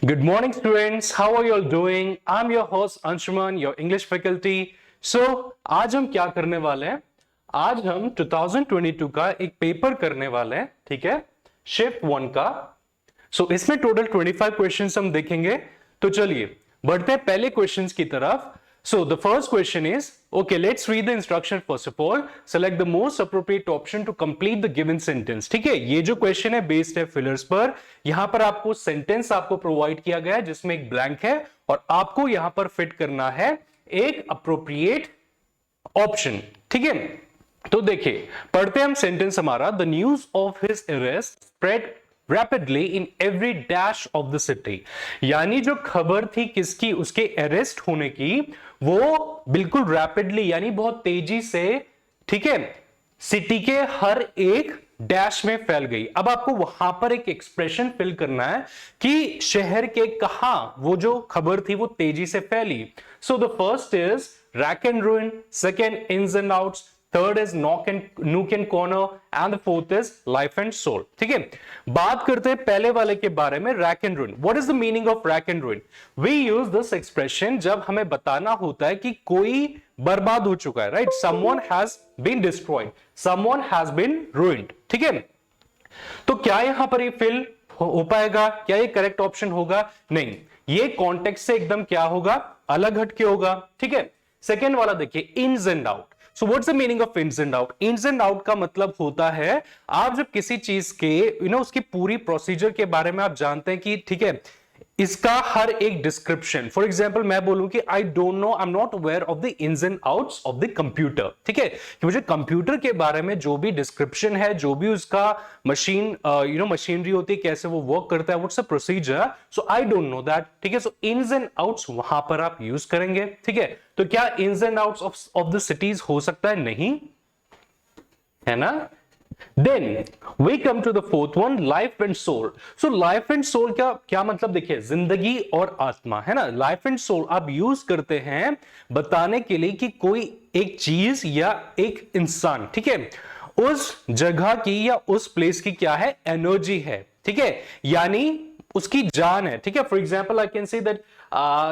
Good morning, students. How are you all doing? I'm your host Anshuman, your English faculty. So, आज हम क्या करने वाले हैं? आज हम 2022 का एक पेपर करने वाले हैं, ठीक है? शिफ्ट 1 का. So, इसमें टोटल 25 क्वेश्चंस हम देखेंगे. तो चलिए बढ़ते हैं पहले क्वेश्चंस की तरफ. So the first question is, okay, let's read the instruction first of all. Select the most appropriate option to complete the given sentence. ठीक है, ये जो क्वेश्चन है बेस्ड है फिलर्स पर. यहां पर आपको सेंटेंस आपको प्रोवाइड किया गया है जिसमें एक ब्लैंक है और आपको यहां पर फिट करना है एक अप्रोप्रिएट ऑप्शन. ठीक है, तो देखिए पढ़ते हैं हम सेंटेंस हमारा. The news of his arrest spread rapidly in every dash of the city. यानी जो खबर थी किसकी, उसके अरेस्ट होने की, वो बिल्कुल रैपिडली यानी बहुत तेजी से, ठीक है, सिटी के हर एक डैश में फैल गई. अब आपको वहां पर एक एक्सप्रेशन फिल करना है कि शहर के कहां वो जो खबर थी वो तेजी से फैली. So the first is rack and ruin, second ins and outs, third is nook and corner and the fourth is life and soul. ठीक है, बात करते हैं पहले वाले के बारे में, rack and ruin. What is the meaning of rack and ruin? We use this expression जब हमें बताना होता है कि कोई बर्बाद हो चुका है, right? Someone has been destroyed, someone has been ruined. ठीक है, तो क्या यहां पर ये फिल हो पाएगा? क्या ये करेक्ट ऑप्शन होगा? नहीं, ये कॉन्टेक्स्ट से एकदम क्या होगा, अलग हटके होगा. ठीक है, सेकेंड वाला देखिए, ins and out. So what's the meaning of ins and out? Ins and out का मतलब होता है आप जब किसी चीज के उसकी पूरी प्रोसीजर के बारे में आप जानते हैं कि ठीक है, इसका हर एक डिस्क्रिप्शन. फॉर एग्जाम्पल मैं बोलूं कि I don't know, I am not aware of the ins and outs of the computer. ठीक है, कि मुझे कंप्यूटर के बारे में जो भी डिस्क्रिप्शन है, जो भी उसका मशीन मशीनरी होती है, कैसे वो वर्क करता है, what's the procedure, so I don't know that. ठीक है, सो इन्स एंड आउट्स वहां पर आप यूज करेंगे. ठीक है, तो क्या ins and outs of the cities हो सकता है? नहीं, है ना? Then we come to the fourth one, life and soul. So life and soul क्या मतलब? देखिए, जिंदगी और आत्मा, है ना? Life and soul आप यूज करते हैं बताने के लिए कि कोई एक चीज या एक इंसान, ठीक है, उस जगह की या उस प्लेस की क्या है, एनर्जी है. ठीक है, यानी उसकी जान है. ठीक है, for example I can say that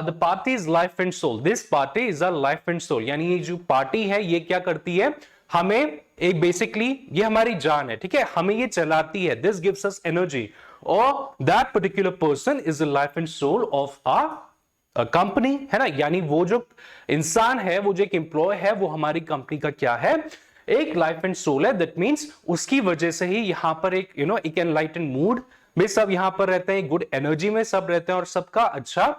the party is life and soul. This party is a life and soul. यानी ये जो पार्टी है ये क्या करती है, हमें एक बेसिकली ये हमारी जान है. ठीक है, हमें ये चलाती है. This gives us energy. और that particular person is the life and soul of a company, है ना? यानी वो जो इंसान है, वो जो एक एम्प्लॉय है, वो हमारी कंपनी का क्या है, एक लाइफ एंड सोल है. दैट मीन्स उसकी वजह से ही यहां पर एक एक एनलाइटन मूड में सब यहां पर रहते हैं, गुड एनर्जी में सब रहते हैं और सबका अच्छा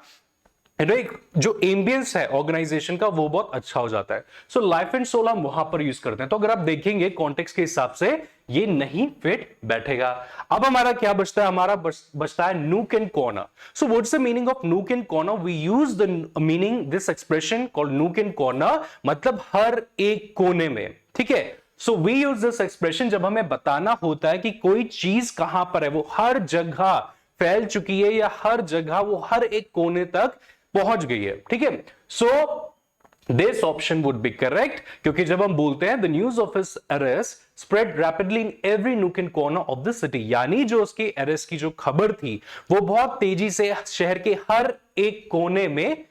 एक जो एम्बियंस है ऑर्गेनाइजेशन का वो बहुत अच्छा हो जाता है. सो लाइफ एंड सोल हम वहां पर यूज करते हैं. तो अगर आप देखेंगे कॉन्टेक्स्ट के हिसाब से ये नहीं फिट बैठेगा. अब हमारा क्या बचता है? हमारा बचता है nook and corner. So what's the meaning of nook and corner? We use the meaning this expression called nook and corner, मतलब हर एक कोने में. ठीक है, so we use this expression जब हमें बताना होता है कि कोई चीज कहां पर है, वो हर जगह फैल चुकी है या हर जगह वो हर एक कोने तक पहुंच गई है. ठीक है, so this option would B correct, क्योंकि जब हम बोलते हैं the news of his arrest spread rapidly in every nook and corner of the city, यानी जो उसके अरेस्ट की जो खबर थी वो बहुत तेजी से शहर के हर एक कोने में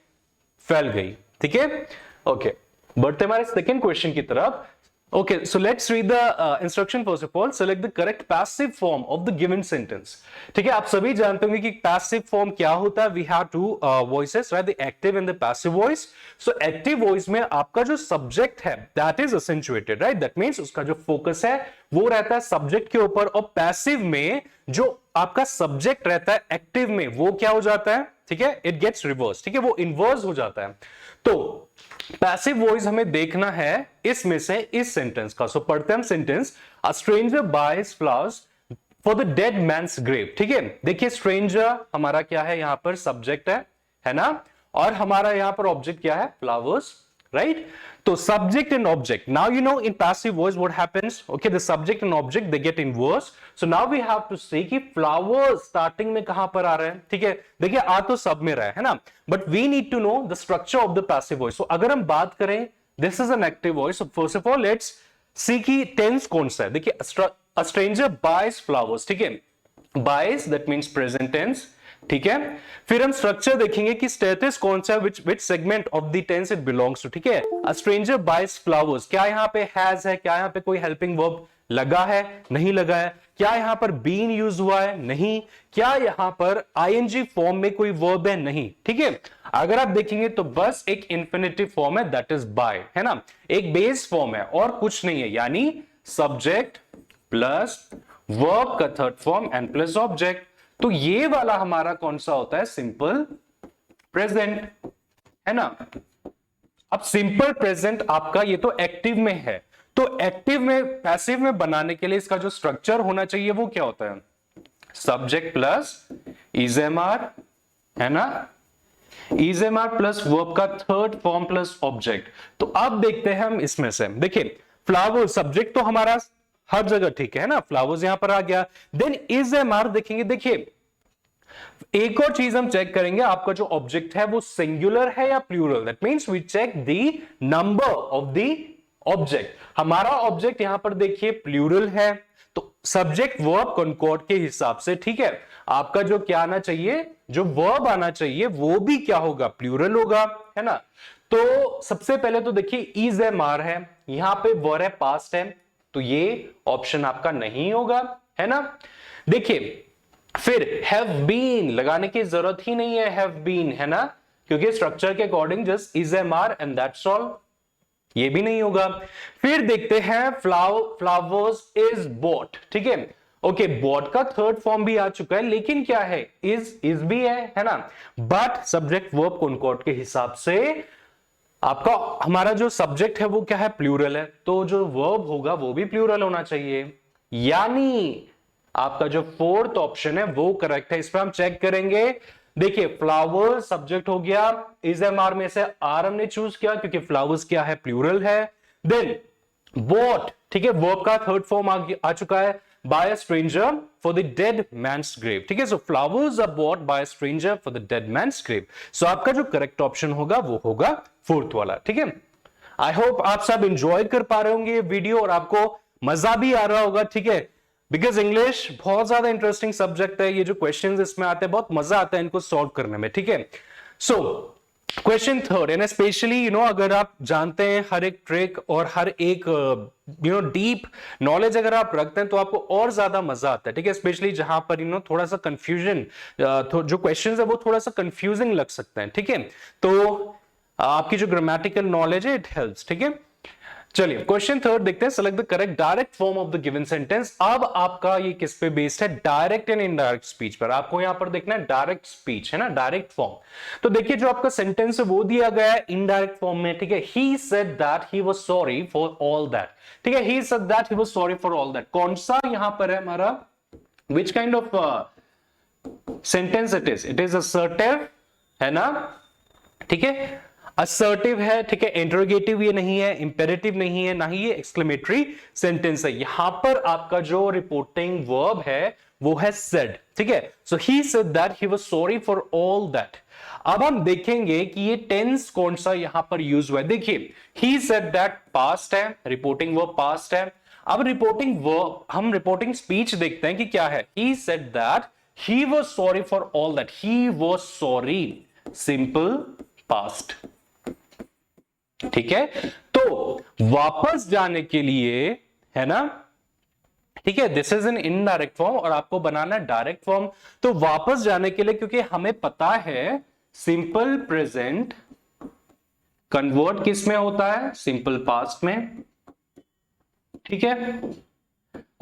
फैल गई. ठीक है, ओके, बढ़ते हमारे सेकेंड क्वेश्चन की तरफ. Okay, so let's read the instruction first of all. Select the correct passive form of the given sentence. ठीक है, आप सभी जानते होंगे कि passive form क्या होता है. We have two voices, right? The active and the passive voice. So active voice में आपका जो subject है, that is accentuated, right? That means उसका जो focus है वो रहता है subject के ऊपर, और passive में जो आपका subject रहता है active में वो क्या हो जाता है, ठीक है, it gets reversed. ठीक है, वो inverse हो जाता है. तो पैसिव वॉइस हमें देखना है इसमें से इस सेंटेंस का. सो पढ़ते हैं हम sentence. A stranger buys flowers for the dead man's grave. ठीक है, देखिए स्ट्रेंजर हमारा क्या है, यहां पर सब्जेक्ट है ना, और हमारा यहां पर ऑब्जेक्ट क्या है, फ्लावर्स, राइट? तो subject and object. Now you know in passive voice what happens. Okay, the subject and object they get inverse. So now we have to say कि फ्लावर्स स्टार्टिंग में कहां पर आ रहे हैं. ठीक है, देखिए आ तो सब में रहा है ना, but we need to know the structure of the passive voice. So अगर हम बात करें, this is an active voice. So first of all let's see कि टेंस कौन सा है. देखिए, अ स्ट्रेंजर बाइज फ्लावर्स. ठीक है, buys that means present tense. ठीक है। फिर हम स्ट्रक्चर देखेंगे कि स्टेटस कौन सा, which segment of the tense it belongs to, ठीक है। अ स्ट्रेंजर बाइज फ्लावर्स, क्या यहां पे हैज है, क्या यहां पे कोई हेल्पिंग वर्ब लगा है, नहीं लगा है। क्या यहां पर बीन यूज हुआ है, नहीं। क्या यहां पर आईएनजी फॉर्म में कोई वर्ब है, नहीं, ठीक है। अगर आप देखेंगे तो बस एक इंफिनिटिव फॉर्म है, दैट इज बाय, है ना, एक बेस फॉर्म है और कुछ नहीं है, यानी सब्जेक्ट प्लस वर्ब का third form and plus object. तो ये वाला हमारा कौन सा होता है, सिंपल प्रेजेंट, है ना। अब सिंपल प्रेजेंट आपका ये तो एक्टिव में है, तो एक्टिव में पैसिव में बनाने के लिए इसका जो स्ट्रक्चर होना चाहिए वो क्या होता है, सब्जेक्ट प्लस इजेमआर, है ना, इजेमआर प्लस वर्ब का थर्ड फॉर्म प्लस ऑब्जेक्ट। तो अब देखते हैं हम इसमें से, देखिए फ्लावर सब्जेक्ट तो हमारा हर जगह ठीक है ना, फ्लावर्स यहां पर आ गया। देन इजेमआर देखेंगे, देखिए एक और चीज हम चेक करेंगे, आपका जो ऑब्जेक्ट है वो सिंगुलर है या plural, that means we check the number of the object. हमारा ऑब्जेक्ट यहां पर देखिए प्लूरल है, तो सब्जेक्ट वर्ब कॉनकॉर्ड के हिसाब से, ठीक है, आपका जो क्या आना चाहिए, जो वर्ब आना चाहिए वो भी क्या होगा, प्लूरल होगा, है ना। तो सबसे पहले तो देखिए इज एम आर है, यहां पे वर्ब है पास्ट है, तो ये ऑप्शन आपका नहीं होगा, है ना। देखिए फिर हैव बीन लगाने की जरूरत ही नहीं है, हैव बीन, है ना, क्योंकि स्ट्रक्चर के according just is M R and that's all, ये भी नहीं होगा। फिर देखते हैं फ्लावर्स इज बॉट, ठीक है, ओके, बॉट का थर्ड फॉर्म भी आ चुका है, लेकिन क्या है, इज भी है ना, बट सब्जेक्ट वर्ब कॉनकॉर्ड के हिसाब से आपका हमारा जो सब्जेक्ट है वो क्या है, प्लूरल है, तो जो वर्ब होगा वो भी प्लूरल होना चाहिए, यानी आपका जो फोर्थ ऑप्शन है वो करेक्ट है। इस पर हम चेक करेंगे, देखिए फ्लावर सब्जेक्ट हो गया, इज एम आर में से आर हमने चूज किया क्योंकि फ्लावर्स क्या है, प्लूरल है। देन बॉट, ठीक है, वर्ब का थर्ड फॉर्म आ चुका है, by a stranger for the dead man's grave, ठीक है, so flowers are bought by a stranger for the dead man's grave. So आपका जो करेक्ट ऑप्शन होगा वो होगा फोर्थ वाला, ठीक है। आई होप आप सब इंजॉय कर पा रहे होंगे ये वीडियो और आपको मजा भी आ रहा होगा, ठीक है, बिकॉज इंग्लिश बहुत ज्यादा इंटरेस्टिंग सब्जेक्ट है, ये जो क्वेश्चंस इसमें आते हैं बहुत मजा आता है इनको सॉल्व करने में, ठीक है। So question third, and specially अगर आप जानते हैं हर एक ट्रिक और हर एक डीप नॉलेज अगर आप रखते हैं तो आपको और ज्यादा मजा आता है, ठीक है, स्पेशली जहां पर थोड़ा सा कंफ्यूजन, जो क्वेश्चंस है वो थोड़ा सा कंफ्यूजिंग लग सकते हैं, ठीक है, तो आपकी जो ग्रामेटिकल नॉलेज है इट हेल्प्स, ठीक है। चलिए क्वेश्चन थर्ड देखते हैं, select the correct direct form of the given sentence. अब आपका ये किस पे बेस्ड है, डायरेक्ट एंड इनडायरेक्ट स्पीच पर। आपको यहां पर देखना है डायरेक्ट स्पीच, है ना, डायरेक्ट फॉर्म। तो देखिए जो आपका सेंटेंस है वो दिया गया है इनडायरेक्ट फॉर्म में, ठीक है, ही said that he was sorry for all that, ठीक है, ही said that he was sorry for all that. कौन सा यहां पर है हमारा, which kind of sentence it is assertive, है ना, ठीक है, असर्टिव है, ठीक है, इंटरोगेटिव ये नहीं है, इंपेरेटिव नहीं है, ना ही ये एक्सक्लेमेटरी सेंटेंस है। यहां पर आपका जो रिपोर्टिंग वर्ब है वो है सेड, ठीक है, so he said that he was sorry for all that. अब हम देखेंगे कि ये टेंस कौन सा यहां पर यूज हुआ है। देखिए ही सेड दैट पास्ट है, रिपोर्टिंग वर्ब पास्ट है। अब रिपोर्टिंग वर्ब, हम रिपोर्टिंग स्पीच देखते हैं कि क्या है, ही said that he was sorry for all that, he was sorry, simple past, ठीक है। तो वापस जाने के लिए, है ना, ठीक है, this is an indirect form और आपको बनाना है डायरेक्ट फॉर्म। तो वापस जाने के लिए, क्योंकि हमें पता है सिंपल प्रेजेंट कन्वर्ट किस में होता है, सिंपल पास्ट में, ठीक है।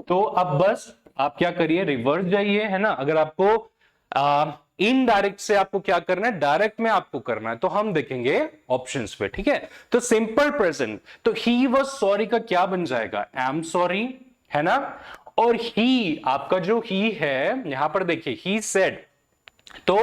तो अब बस आप क्या करिए, रिवर्स जाइए, है ना, अगर आपको इनडायरेक्ट से आपको क्या करना है, डायरेक्ट में आपको करना है, तो हम देखेंगे ऑप्शंस पे, ठीक है। तो सिंपल प्रेजेंट, तो ही वाज सॉरी का क्या बन जाएगा, एम सॉरी, है ना, और ही आपका जो ही है यहां पर देखिए ही सेड, तो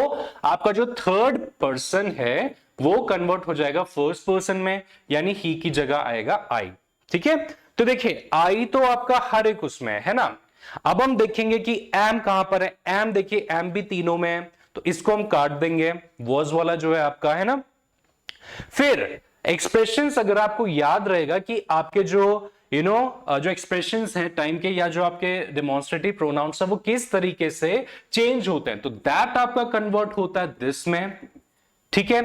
आपका जो थर्ड पर्सन है वो कन्वर्ट हो जाएगा फर्स्ट पर्सन में, यानी ही की जगह आएगा आई, ठीक है। तो देखिए आई तो आपका हर एक उसमें है ना। अब हम देखेंगे कि एम कहां पर है, एम देखिए एम भी तीनों में है, तो इसको हम काट देंगे, वॉज वाला जो है आपका, है ना। फिर एक्सप्रेशंस अगर आपको याद रहेगा कि आपके जो जो एक्सप्रेशंस हैं टाइम के या जो आपके डेमोन्स्ट्रेटिव प्रोनाउंस है वो किस तरीके से चेंज होते हैं, तो दैट आपका कन्वर्ट होता है दिस में, ठीक है।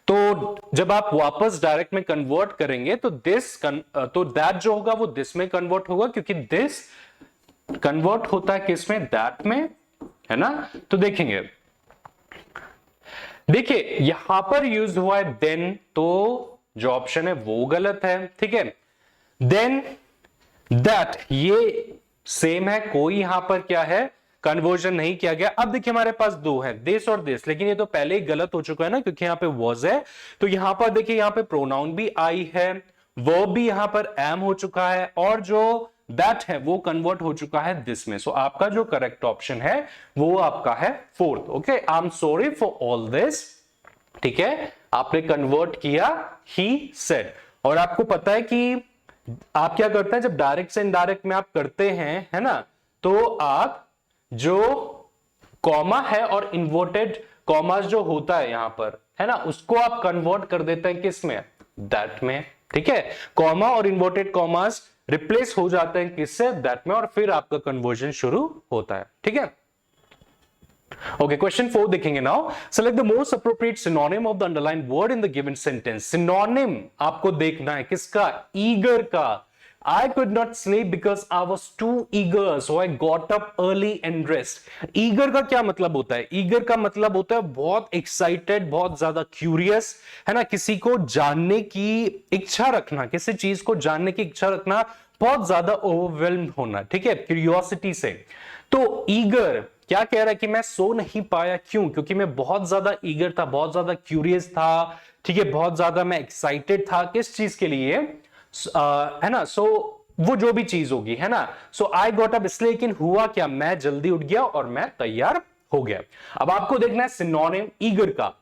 तो जब आप वापस डायरेक्ट में कन्वर्ट करेंगे तो तो दैट जो होगा वो दिस में कन्वर्ट होगा, क्योंकि दिस कन्वर्ट होता है किस में, दैट में, है ना। तो देखेंगे, देखिए यहां पर यूज हुआ है देन, तो जो ऑप्शन है वो गलत है, ठीक है। देन दैट ये सेम है, कोई यहां पर क्या है कन्वर्जन नहीं किया गया। अब देखिए हमारे पास दो है, दिस और दिस, लेकिन ये तो पहले ही गलत हो चुका है ना, क्योंकि यहां पे वॉज है। तो यहां पर देखिए यहां पे प्रोनाउन भी आई है, वर्ब भी यहां पर एम हो चुका है, और जो दैट है वो कन्वर्ट हो चुका है दिस में। सो आपका जो करेक्ट ऑप्शन है वो आपका है fourth. Okay, I am sorry for all this, ठीक है, आपने कन्वर्ट किया ही सेड। और आपको पता है कि आप क्या करते हैं जब डायरेक्ट से इनडायरेक्ट में आप करते हैं, है ना, तो आप जो कॉमा है और इन्वर्टेड कॉमास जो होता है यहां पर, है ना, उसको आप कन्वर्ट कर देते हैं किस में, दैट में, ठीक है। कॉमा और इन्वर्टेड कॉमास रिप्लेस हो जाते हैं किससे, दैट में, और फिर आपका कन्वर्जन शुरू होता है, ठीक है। Okay, question 4 देखेंगे now. Select the most appropriate synonym of the underlined word in the given sentence. Synonym आपको देखना है किसका, eager का। I could not sleep because I was too eager, so I got up early and dressed. Eager का क्या मतलब होता है? Eager का मतलब होता है बहुत excited, बहुत ज्यादा curious, है ना, किसी को जानने की इच्छा रखना, किसी चीज को जानने की इच्छा रखना, बहुत ज्यादा overwhelmed होना, ठीक है, curiosity से। तो eager क्या कह रहा है कि मैं सो नहीं पाया, क्यों, क्योंकि मैं बहुत ज्यादा ईगर था, बहुत ज्यादा क्यूरियस था, ठीक है, बहुत ज्यादा मैं एक्साइटेड था किस चीज के लिए, है ना, सो वो जो भी चीज होगी, है ना। सो आई गॉट अप, इसलिए, लेकिन हुआ क्या, मैं जल्दी उठ गया और मैं तैयार हो गया। अब आपको देखना है सिनोनिम ईगर का।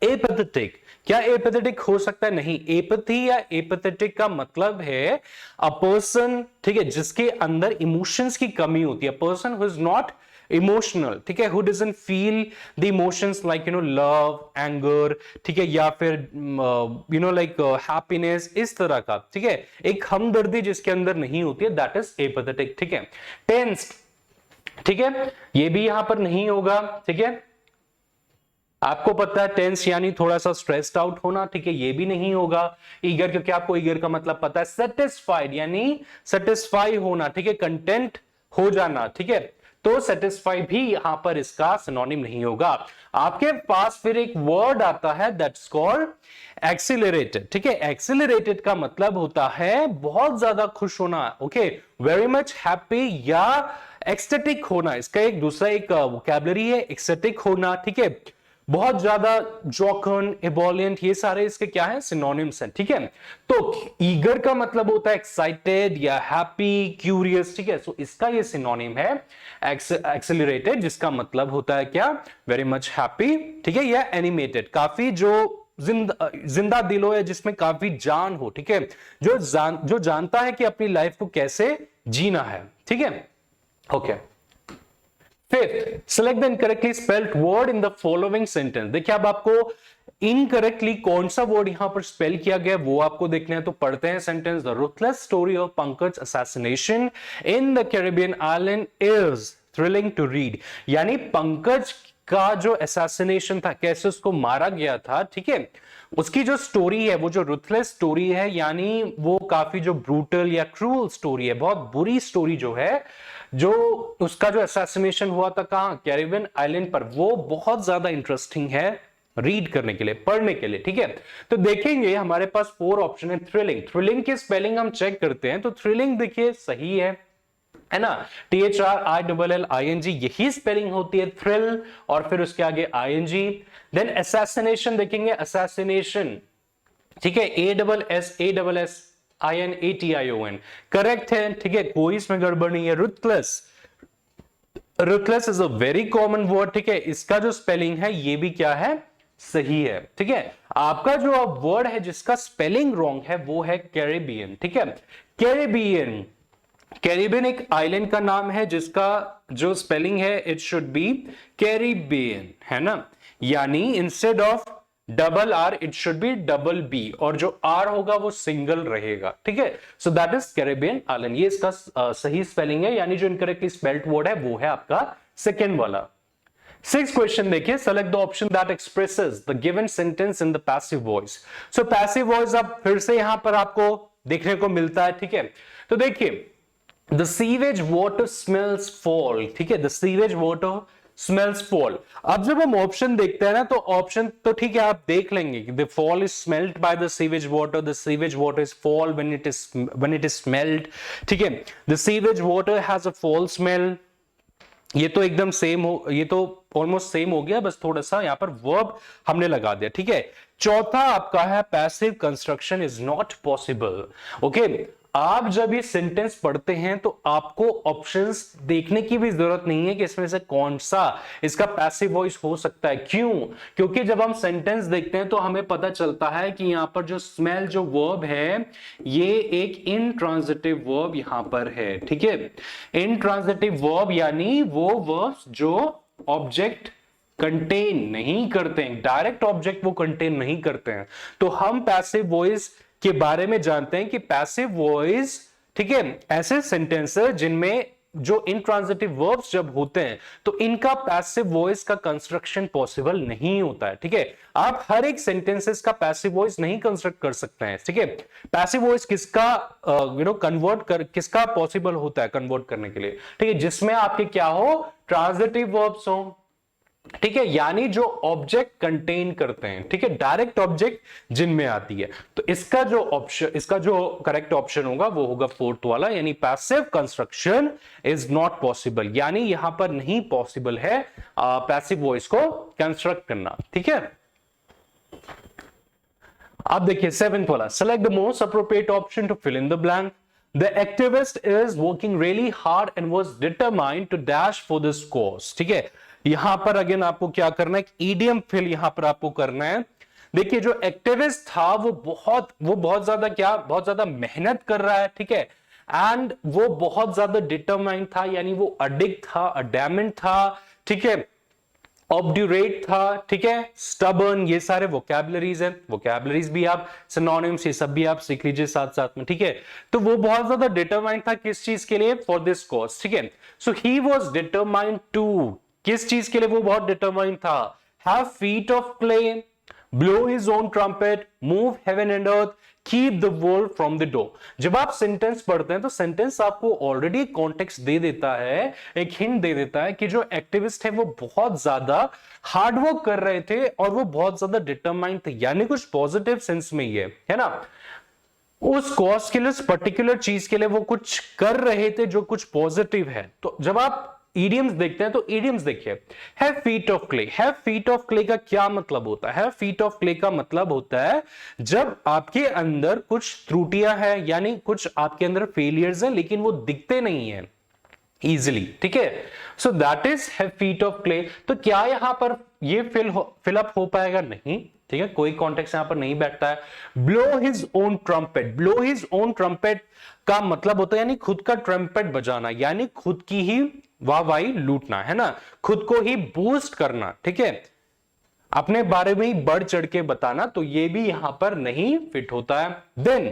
एपैथेटिक, क्या एपैथेटिक हो सकता है, नहीं। एपैथी या एपैथेटिक का मतलब है अ पर्सन, ठीक है, जिसके अंदर इमोशंस की कमी होती है, person who is not emotional, ठीक है, who doesn't feel the emotions like love, anger, ठीक है, या फिर लाइक हैप्पीनेस, इस तरह का, ठीक है, एक हमदर्दी जिसके अंदर नहीं होती है, दैट इज एपैथेटिक, ठीक है। टेंस्ड, ठीक है, ये भी यहां पर नहीं होगा, ठीक है, आपको पता है टेंस यानी थोड़ा सा स्ट्रेस्ड आउट होना, ठीक है, ये भी नहीं होगा। ईगर, क्योंकि आपको ईगर का मतलब पता है, सेटिस्फाइड यानी सेटिस्फाई होना, ठीक है, कंटेंट हो जाना, ठीक है, तो सेटिस्फाई भी यहां पर इसका सिनोनिम नहीं होगा। आपके पास फिर एक वर्ड आता है दैट्स कॉल्ड एक्सिलरेटेड, ठीक है। एक्सिलरेटेड का मतलब होता है बहुत ज्यादा खुश होना, ओके, वेरी मच हैप्पी या एक्सटेटिक होना, इसका एक दूसरा एक वोकैबुलरी है, एक्सटेटिक होना, ठीक है, बहुत ज्यादा जॉकन, एबोलियंट, ये सारे इसके क्या है, सिनोनिम्स हैं, ठीक है। तो ईगर का मतलब होता है एक्साइटेड या हैप्पी, क्यूरियस, ठीक है, सो इसका ये सिनोनिम है एक्सेलरेटेड, जिसका मतलब होता है क्या, वेरी मच हैप्पी, ठीक है, या एनिमेटेड, काफी जो जिंदा दिल हो, या जिसमें काफी जान हो, ठीक है, जो जानता है कि अपनी लाइफ को कैसे जीना है, ठीक है। Okay, fifth, select the incorrectly spelled word in the following sentence. देखिए अब आपको इनकरेक्टली कौन सा वर्ड यहां पर स्पेल किया गया वो आपको देखना है, तो पढ़ते हैं sentence. The ruthless story of Pankaj assassination in the Caribbean island is thrilling to read. यानी पंकज का जो assassination था, कैसे उसको मारा गया था, ठीक है, उसकी जो स्टोरी है, वो जो रूथलेस स्टोरी है, यानी वो काफी जो ब्रूटल या क्रूअल स्टोरी है, बहुत बुरी स्टोरी जो है, जो उसका जो असैसिनेशन हुआ था कहां, कैरिबियन आइलैंड पर, वो बहुत ज्यादा इंटरेस्टिंग है रीड करने के लिए, पढ़ने के लिए, ठीक है। तो देखेंगे हमारे पास 4 ऑप्शन है। थ्रिलिंग, थ्रिलिंग की स्पेलिंग हम चेक करते हैं, तो थ्रिलिंग देखिए सही है ना, THRILLING यही स्पेलिंग होती है थ्रिल, और फिर उसके आगे ING। देन असैसिनेशन देखेंगे, असैसिनेशन, ठीक है, ASSASSINATION करेक्ट है, ठीक है, कोई इसमें गड़बड़ नहीं है। Ruthless, ruthless is a very common word, ठीक है, इसका जो स्पेलिंग है ये भी क्या है, सही है, ठीक है। आपका जो वर्ड है जिसका स्पेलिंग रॉन्ग है वो है कैरिबियन, ठीक है। कैरिबियन, कैरिबियन एक आइलैंड का नाम है जिसका जो स्पेलिंग है इट शुड बी कैरिबियन, है ना, यानी instead of double R it should be double B, और जो आर होगा वो सिंगल रहेगा, ठीक है। So that is Caribbean island, ये इसका सही स्पेलिंग है, यानी जो इनकरेक्टली स्पेल्ड वर्ड है वो है आपका सेकेंड वाला। सिक्स क्वेश्चन देखिए, select the option that expresses the given sentence in the passive voice. So passive voice अब फिर से यहां पर आपको देखने को मिलता है, ठीक है। तो देखिए, the sewage water smells fall, ठीक है, the sewage water smells fall. अब जब हम ऑप्शन देखते हैं ना, तो ऑप्शन तो ठीक है आप देख लेंगे कि the fall is smelled by the sewage water is fall when it is smelled, ठीक है। The sewage water has a fall smell, ये तो एकदम सेम हो, ये तो ऑलमोस्ट सेम हो गया, बस थोड़ा सा यहां पर वर्ब हमने लगा दिया, ठीक है। चौथा आपका है passive construction is not possible. Okay, आप जब ये सेंटेंस पढ़ते हैं तो आपको ऑप्शंस देखने की भी जरूरत नहीं है कि इसमें से कौन सा इसका पैसिव वॉइस हो सकता है। क्यों? क्योंकि जब हम सेंटेंस देखते हैं तो हमें पता चलता है कि यहां पर जो स्मेल जो वर्ब है ये एक इनट्रांजिटिव वर्ब यहां पर है, ठीक है। इनट्रांजिटिव वर्ब यानी वो वर्ब्स जो ऑब्जेक्ट कंटेन नहीं करते हैं, डायरेक्ट ऑब्जेक्ट वो कंटेन नहीं करते हैं। तो हम पैसिव वॉइस के बारे में जानते हैं कि पैसिव वॉइस, ठीक है, ऐसे सेंटेंस जिनमें जो इंट्रांजिटिव वर्ब्स जब होते हैं तो इनका पैसिव वॉइस का कंस्ट्रक्शन पॉसिबल नहीं होता है, ठीक है। आप हर एक सेंटेंसेस का पैसिव वॉइस नहीं कंस्ट्रक्ट कर सकते हैं, ठीक है। पैसिव वॉइस किसका कन्वर्ट कर किसका पॉसिबल होता है कन्वर्ट करने के लिए, ठीक है, जिसमें आपके क्या हो, ट्रांजिटिव वर्ब्स हो, ठीक है, यानी जो ऑब्जेक्ट कंटेन करते हैं, ठीक है, डायरेक्ट ऑब्जेक्ट जिनमें आती है। तो इसका जो करेक्ट ऑप्शन होगा वो होगा फोर्थ वाला, यानी passive construction is not possible, यानी यहां पर नहीं पॉसिबल है पैसिव वॉइस को कंस्ट्रक्ट करना, ठीक है। अब देखिए सेवेंथ वाला, select the most appropriate option to fill in the blank. The activist is working really hard and was determined to dash for this cause, ठीक है। यहां पर अगेन आपको क्या करना है, ईडियम फिल यहां पर आपको करना है। देखिए जो एक्टिविस्ट था वो बहुत ज्यादा मेहनत कर रहा है, ठीक है, एंड वो बहुत ज्यादा डिटरमाइंड था, यानी वो अडिक्ट था, अडैमेंट था, ठीक है, ऑब्ड्यूरेट था, ठीक है, स्टबर्न, ये सारे वोकैबुलरीज हैं। वोकैबुलरीज भी आप, सिनोनिम्स ये सब भी आप सीख लीजिए साथ साथ में, ठीक है। तो वो बहुत ज्यादा डिटरमाइंड था किस चीज के लिए, फॉर दिस कॉज, ठीक है। So he was determined to, किस चीज के लिए वो बहुत डिटरमाइंड था, have feet of clay, blow his own trumpet, move heaven and earth, keep the world from the door. जब आप सेंटेंस पढ़ते हैं तो सेंटेंस आपको ऑलरेडी कॉन्टेक्स्ट दे देता है, एक हिंट दे देता है कि जो एक्टिविस्ट है वो बहुत ज्यादा हार्डवर्क कर रहे थे और वो बहुत ज्यादा डिटरमाइंड थे, यानी कुछ पॉजिटिव सेंस में ही है ना, उस कॉज के लिए, उस पर्टिकुलर चीज के लिए वो कुछ कर रहे थे जो कुछ पॉजिटिव है। तो जब आप इडियम्स देखते हैं तो इडियम्स देखिए, have feet of clay. Have feet of clay का क्या मतलब होता है? हैव फीट ऑफ क्ले का मतलब होता है जब आपके अंदर कुछ त्रुटियां हैं, यानी कुछ आपके अंदर फेलियर्स हैं लेकिन वो दिखते नहीं है इजिली, ठीक है। So that is have feet of clay. तो क्या यहां पर ये फिलअप हो पाएगा? नहीं, ठीक है, कोई कॉन्टेक्स्ट यहां पर नहीं बैठता है। Blow his own trumpet, blow his own trumpet का मतलब होता है यानी खुद का ट्रम्पेट बजाना, यानी खुद की ही वाहवाही लूटना, है ना, खुद को ही बूस्ट करना, ठीक है, अपने बारे में ही बढ़ चढ़ के बताना, तो ये भी यहां पर नहीं फिट होता है। Then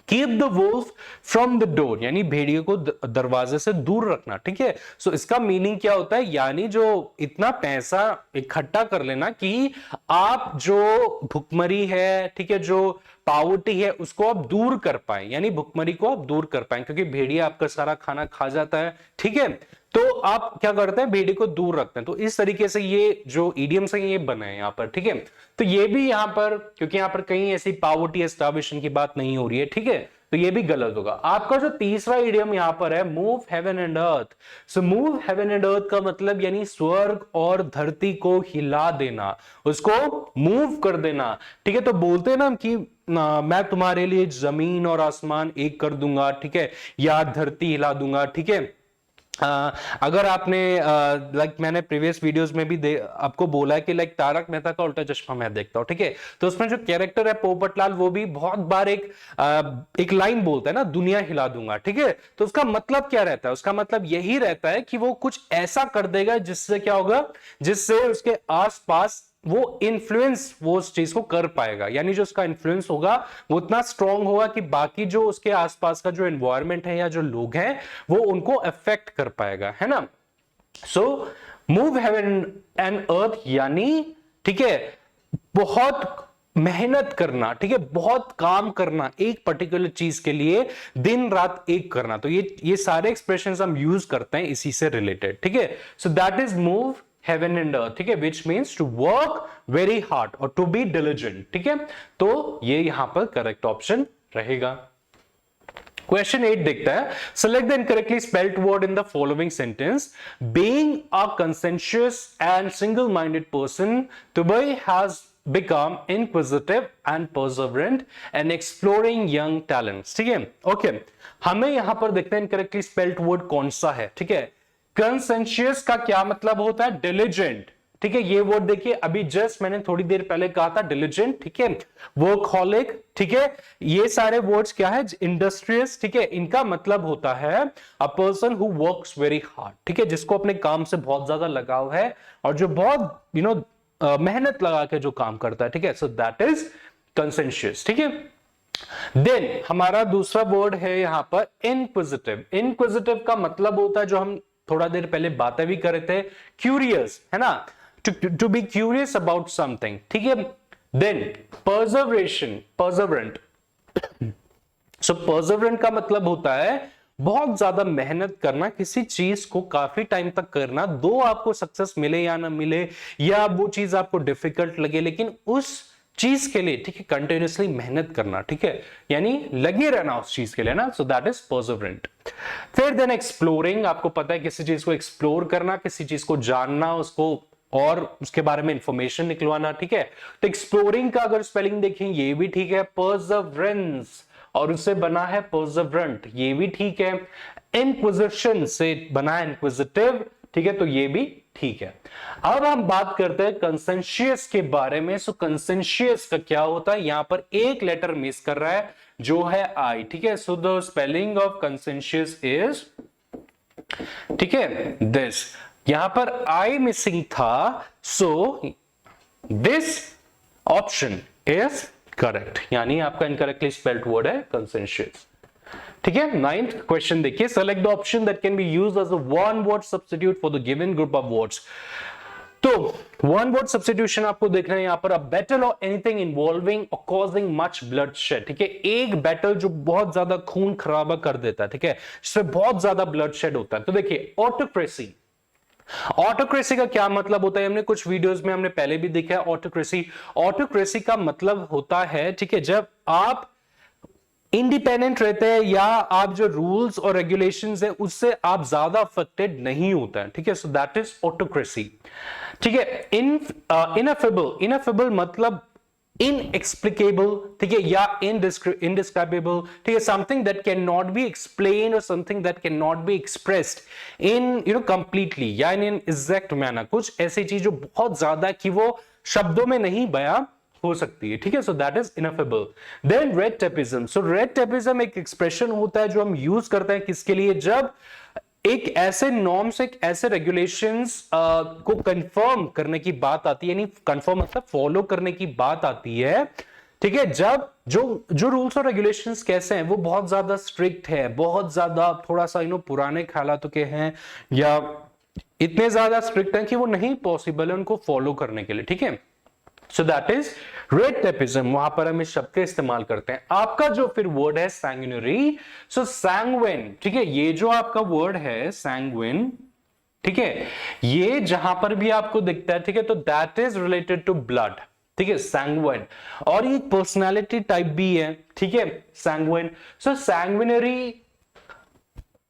keep the wolf from the door, यानी भेड़िए को दरवाजे से दूर रखना, ठीक है। सो इसका मीनिंग क्या होता है, यानी जो इतना पैसा इकट्ठा कर लेना कि आप जो भुखमरी है, ठीक है, जो पावर्टी है उसको आप दूर कर पाए, यानी भुखमरी को आप दूर कर पाए, क्योंकि भेड़िया आपका सारा खाना खा जाता है, ठीक है। तो आप क्या करते हैं, भेड़ी को दूर रखते हैं। तो इस तरीके से ये जो इडियम्स है ये बने हैं यहां पर, ठीक है। तो ये भी यहां पर, क्योंकि यहां पर कहीं ऐसी पावर्टी स्टार्वेशन की बात नहीं हो रही है, ठीक है, तो ये भी गलत होगा। आपका जो तीसरा इडियम यहां पर है, move heaven and earth. So move heaven and अर्थ का मतलब यानी स्वर्ग और धरती को हिला देना, उसको मूव कर देना, ठीक है। तो बोलते हैं ना कि मैं तुम्हारे लिए जमीन और आसमान एक कर दूंगा, ठीक है, या धरती हिला दूंगा, ठीक है। अगर आपने लाइक मैंने प्रीवियस वीडियोस में भी आपको बोला है कि लाइक तारक मेहता का उल्टा चश्मा मैं देखता हूं, ठीक है, तो उसमें जो कैरेक्टर है पोपटलाल वो भी बहुत बार एक लाइन बोलता है ना, दुनिया हिला दूंगा, ठीक है। तो उसका मतलब क्या रहता है? उसका मतलब यही रहता है कि वो कुछ ऐसा कर देगा जिससे क्या होगा, जिससे उसके आसपास वो इन्फ्लुएंस वो उस चीज को कर पाएगा, यानी जो उसका इन्फ्लुएंस होगा वो उतना स्ट्रांग होगा कि बाकी जो उसके आसपास का जो एनवायरनमेंट है या जो लोग हैं वो उनको अफेक्ट कर पाएगा, है ना। सो मूव हेवन एंड अर्थ यानी, ठीक है, बहुत मेहनत करना, ठीक है, बहुत काम करना एक पर्टिकुलर चीज के लिए, दिन रात एक करना। तो ये सारे एक्सप्रेशंस हम यूज करते हैं इसी से रिलेटेड, ठीक है। So that is move heaven and earth, ठीक है, which means to work very hard और टू बी डिलिजेंट, ठीक है। तो ये यहां पर करेक्ट ऑप्शन रहेगा। क्वेश्चन 8 देखता है, select the incorrectly spelled word in the following sentence. Being a conscientious and single-minded person, Tubei has become inquisitive and perseverant and exploring young talents. ठीक है, ओके, हमें यहां पर देखते हैं incorrectly spelled word कौन सा है, ठीक है। conscientious का क्या मतलब होता है? diligent, ठीक है। ये वर्ड देखिए, अभी जस्ट मैंने थोड़ी देर पहले कहा था डिलिजेंट, ठीक है, वर्कहॉलिक, ठीक है। ये सारे वर्ड्स क्या है? इंडस्ट्रियस, ठीक है। इनका मतलब होता है a person who works very hard, ठीक है, जिसको अपने काम से बहुत ज्यादा लगाव है और जो बहुत मेहनत लगा के जो काम करता है, ठीक है। सो दैट इज कंसेंशियस, ठीक है। देन हमारा दूसरा वर्ड है यहां पर इनक्विजिटिव। इनक्विजिटिव का मतलब होता है, जो हम थोड़ा देर पहले बातें भी कर रहे थे, क्यूरियस, है ना, to be curious about something, ठीक है। then perseverant so perseverant का मतलब होता है बहुत ज्यादा मेहनत करना, किसी चीज को काफी टाइम तक करना, दो आपको सक्सेस मिले या ना मिले, या वो चीज आपको डिफिकल्ट लगे, लेकिन उस चीज के लिए, ठीक है, कंटिन्यूअसली मेहनत करना, ठीक है, यानी लगे रहना उस चीज के लिए ना। सो दैट इज परसेवरेंट। फिर देन एक्सप्लोरिंग, आपको पता है किसी चीज को एक्सप्लोर करना, किसी चीज को जानना, उसको और उसके बारे में इंफॉर्मेशन निकलवाना, ठीक है। तो एक्सप्लोरिंग का अगर स्पेलिंग देखें ये भी ठीक है, परसेवरेंस, और उससे बना है परसेवरेंट, ये भी ठीक है। इंक्विजिशन से बना है इंक्विजिटिव, ठीक है, तो ये भी ठीक है। अब हम बात करते हैं कंसेंशियस के बारे में। सो कंसेंशियस का क्या होता है? यहां पर एक लेटर मिस कर रहा है जो है आई, ठीक है। So the spelling of कंसेंशियस is, ठीक है, दिस, यहां पर आई मिसिंग था, so this option is correct, यानी आपका इनकरेक्टली स्पेल्ड वर्ड है कंसेंशियस, ठीक है। 9th क्वेश्चन देखिए, select the option that can be used as a one word substitute for the given group of words. तो वन वर्ड सब्स्टिट्यूशन आपको देखना है यहां पर, अ बैटल और एनीथिंग इन्वॉल्विंग और कॉजिंग मच ब्लड शेड, ठीक है। एक बैटल जो बहुत ज्यादा खून खराबा कर देता है, ठीक है, जिसमें बहुत ज्यादा ब्लड शेड होता है। तो देखिए ऑटोक्रेसी, ऑटोक्रेसी का क्या मतलब होता है? हमने कुछ वीडियोस में हमने पहले भी देखा है ऑटोक्रेसी। ऑटोक्रेसी का मतलब होता है, ठीक है, जब आप इंडिपेंडेंट रहते हैं या आप जो रूल्स और रेगुलेशंस है उससे आप ज्यादा अफेक्टेड नहीं होता है, ठीक है। सो दैट इज ऑटोक्रेसी, ठीक है। इनएफेबल मतलब इनएक्सप्लिकेबल, ठीक है, या इनडिस्क्राइबेबल, ठीक है, something that can not be explain और something that can not be expressed in completely या इन एग्जैक्ट मैनर। कुछ ऐसी चीज जो बहुत ज्यादा कि वो शब्दों में नहीं बयां हो सकती है, ठीक है। So that is ineffable. Then red tapism. So red tapism एक एक्सप्रेशन होता है जो हम यूज करते हैं किसके लिए? जब एक ऐसे नॉर्म्स, एक ऐसे रेगुलेशंस को कंफर्म करने की बात आती है, यानी कंफर्म मतलब फॉलो करने की बात आती है, ठीक है। जब जो रूल्स और रेगुलेशंस कैसे हैं, वो बहुत ज्यादा स्ट्रिक्ट है, बहुत ज्यादा थोड़ा सा पुराने ख्यालातों के हैं, या इतने ज्यादा स्ट्रिक्ट हैं कि वो नहीं पॉसिबल है उनको फॉलो करने के लिए, ठीक है। So that is red tapism, वहां पर हम इस शब्द का इस्तेमाल करते हैं। आपका जो फिर वर्ड है सैंग्विनरी, सो सैंग्विन, ठीक है, ये जो आपका वर्ड है सैंग्विन, ठीक है, ये जहां पर भी आपको दिखता है, ठीक है, तो that is related to blood, ठीक है, सैंग्विन, और ये पर्सनालिटी टाइप भी है, ठीक है, सैंग्विन। सो सैंग्विनरी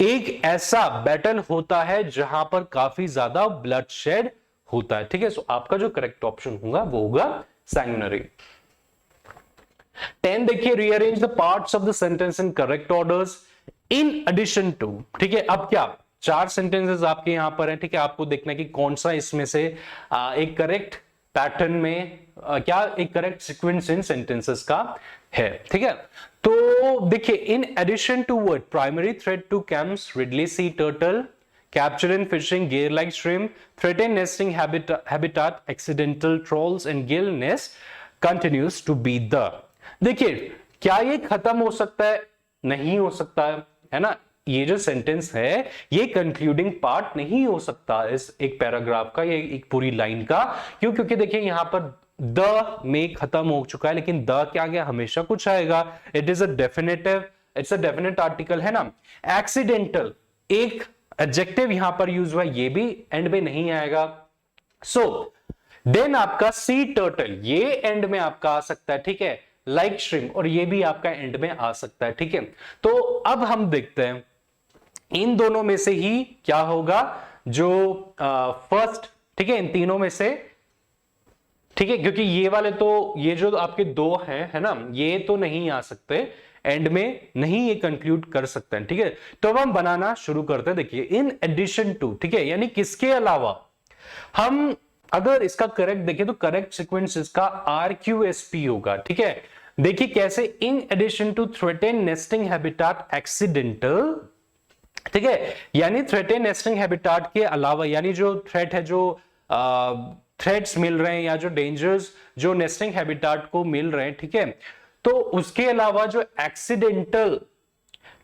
एक ऐसा बैटल होता है जहां पर काफी ज्यादा ब्लड शेड होता है, ठीक है। सो आपका जो करेक्ट ऑप्शन होगा वो होगा सैंग्विनरी। 10 देखिए, rearrange the parts of the sentence in correct orders in addition to, ठीक है। अब क्या 4 सेंटेंसेस आपके यहां पर है, ठीक है, आपको देखना है कि कौन सा इसमें से एक करेक्ट पैटर्न में क्या एक करेक्ट सीक्वेंस इन सेंटेंसेस का है, ठीक है। तो देखिए, in addition to word primary threat to Kemp's ridley sea turtle capture in fishing gear like shrimp, threaten nesting habitat, accidental trolls and gill nest continues to be the। देखिए क्या ये खत्म हो सकता है? नहीं हो सकता है ना। ये जो सेंटेंस है ये कंक्लूडिंग पार्ट नहीं हो सकता इस एक पैराग्राफ का, ये एक पूरी लाइन का। क्यों? क्योंकि देखिए यहां पर द में खत्म हो चुका है, लेकिन द क्या गया? हमेशा कुछ आएगा। It is a definitive, it's a definite article, है ना। एक्सीडेंटल एक एडजेक्टिव यहां पर यूज हुआ, ये भी एंड में नहीं आएगा। सो देन आपका सी टर्टल ये एंड में आपका आ सकता है, ठीक है, लाइक श्रिम्प, और ये भी आपका एंड में आ सकता है, ठीक है। तो अब हम देखते हैं इन दोनों में से ही क्या होगा जो फर्स्ट, ठीक है, इन तीनों में से, ठीक है, क्योंकि ये वाले तो ये जो आपके दो हैं, है ना, ये तो नहीं आ सकते एंड में, नहीं ये कंक्लूड कर सकते हैं, ठीक है। तो अब हम बनाना शुरू करते हैं। देखिए इन एडिशन टू, ठीक है, यानी किसके अलावा। हम अगर इसका करेक्ट देखें तो करेक्ट सीक्वेंस इसका RQSP होगा, ठीक है। देखिए कैसे, in addition to threaten nesting habitat accidental, ठीक है, यानी थ्रेटेन नेस्टिंग हैबिटाट के अलावा, यानी जो थ्रेट है, जो थ्रेट्स मिल रहे हैं या जो डेंजर्स जो नेस्टिंग हैबिटाट को मिल रहे हैं, ठीक है, तो उसके अलावा जो एक्सीडेंटल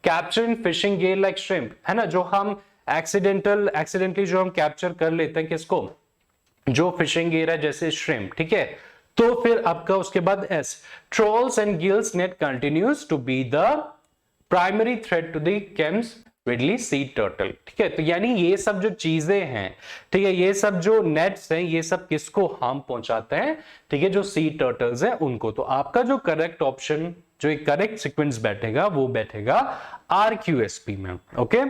कैप्चर इन फिशिंग गियर लाइक श्रिम्प, है ना, जो हम एक्सीडेंटली जो हम कैप्चर कर लेते हैं किसको, जो फिशिंग गियर है जैसे श्रिम्प, ठीक है। तो फिर आपका उसके बाद S, trawls and gills net continues to be the primary threat to the Kemp's ridley sea turtle, ठीक है। तो यानी ये सब जो चीजें हैं, ठीक है, ये सब जो नेट्स हैं, ये सब किसको हार्म पहुंचाते हैं, ठीक है, जो सी टर्टल्स हैं उनको। तो आपका जो करेक्ट ऑप्शन, जो एक करेक्ट सीक्वेंस बैठेगा वो बैठेगा RQSP में, ओके।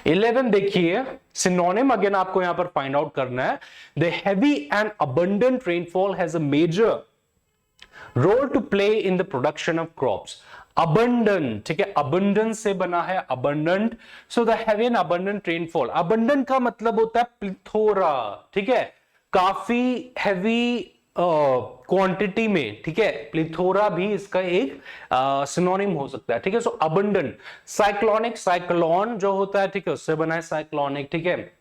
11 देखिए, सिनोनिम अगेन आपको यहां पर फाइंड आउट करना है। The heavy and abundant rainfall has a major role to play in the production of crops. Abundant, ठीक है, अबंडेंस से बना है abundant. So the heavy and abundant rainfall, abundant का मतलब होता है प्लिथोरा, ठीक है, काफी हैवी क्वांटिटी में, ठीक है, प्लिथोरा भी इसका एक सिनोनिम हो सकता है, ठीक है। सो अबंडेंट, साइक्लोनिक, साइक्लोन जो होता है, ठीक है, उससे बना है साइक्लोनिक, ठीक है।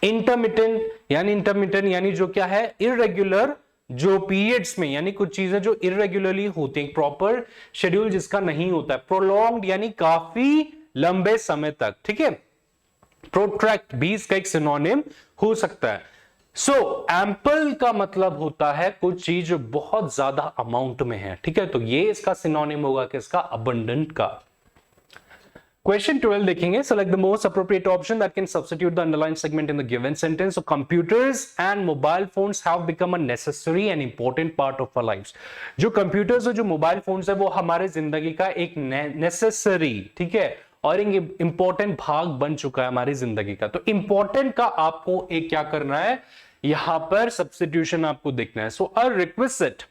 इंटरमिटेंट यानी जो क्या है, इररेगुलर, जो पीरियड्स में, यानी कुछ चीजें जो इररेगुलरली होती हैं, प्रॉपर शेड्यूल जिसका नहीं होता है। प्रोलॉन्ग्ड यानी काफी लंबे समय तक, ठीक है। प्रोट्रैक्ट भी इसका एक सिनोनिम हो सकता है। सो एम्पल का मतलब होता है कुछ चीज जो बहुत ज्यादा अमाउंट में है, ठीक है। तो ये इसका सिनोनिम होगा किसका, अबंडेंट का। Question 12 देखेंगे, select the most appropriate option that can substitute the underlined segment in the given sentence. So computers and mobile phones have become a necessary and important part of our lives. जो computers और जो mobile phones है वो हमारे जिंदगी का एक necessary, ठीक है, और एक important भाग बन चुका है हमारी जिंदगी का। तो important का आपको एक क्या करना है, यहां पर substitution आपको देखना है। So a requisite,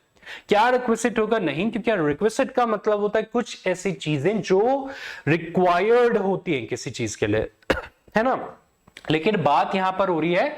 क्या रिक्विजिट होगा, नहीं, क्योंकि रिक्विजिट का मतलब होता है कुछ ऐसी चीजें जो रिक्वायर्ड होती हैं किसी चीज के लिए, है ना। लेकिन बात यहां पर हो रही है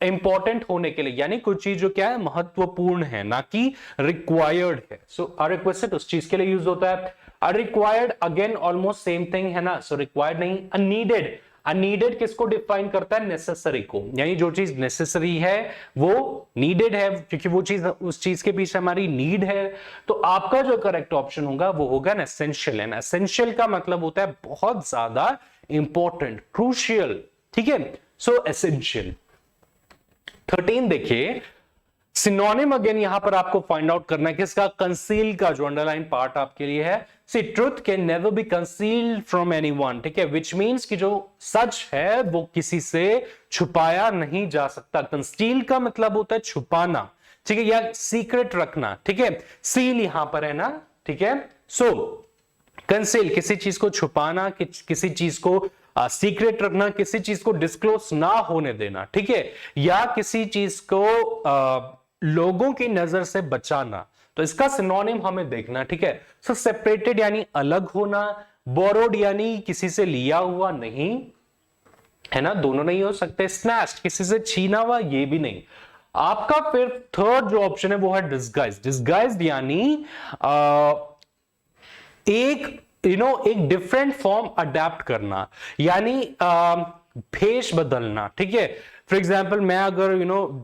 इंपॉर्टेंट होने के लिए, यानी कुछ चीज जो क्या है, महत्वपूर्ण है, ना कि रिक्वायर्ड है। सो रिक्विजिट उस चीज के लिए यूज होता है। Required again almost same thing है ना। सो रिक्वायर्ड नहीं, अननीडेड, अननीडेड किसको डिफाइन करता है, नेसेसरी को, यानी जो चीज नेसेसरी है वो नीडेड है, क्योंकि वो चीज, उस चीज के पीछे हमारी नीड है। तो आपका जो करेक्ट ऑप्शन होगा वो होगा एसेंशियल। एंड एसेंशियल का मतलब होता है बहुत ज्यादा इंपॉर्टेंट, क्रूशियल, ठीक है। सो एसेंशियल। 13 देखिए, सिनोनिम अगेन यहां पर आपको फाइंड आउट करना है किसका, कंसील का, जो अंडरलाइन पार्ट आपके लिए है। See truth can never be concealed from anyone, ठीक है, विच मींस कि जो सच है वो किसी से छुपाया नहीं जा सकता। कंसील का मतलब होता है छुपाना, ठीक है, या सीक्रेट रखना, ठीक है। सील यहां पर है ना, ठीक है। सो कंसील किसी चीज को छुपाना, किसी चीज को सीक्रेट रखना, किसी चीज को डिस्क्लोज ना होने देना, ठीक है, या किसी चीज को लोगों की नजर से बचाना। तो इसका सिनोनिम हमें देखना, ठीक है। सो सेपरेटेड यानी अलग होना, बोरोड यानी किसी से लिया हुआ नहीं, है ना, दोनों नहीं हो सकते। स्नैच्ड किसी से छीना हुआ, ये भी नहीं। आपका फिर थर्ड जो ऑप्शन है वो है डिस्गाइज। डिस्गाइज यानी एक एक डिफरेंट फॉर्म अडेप्ट करना, यानी भेष बदलना, ठीक है। फॉर एग्जाम्पल मैं अगर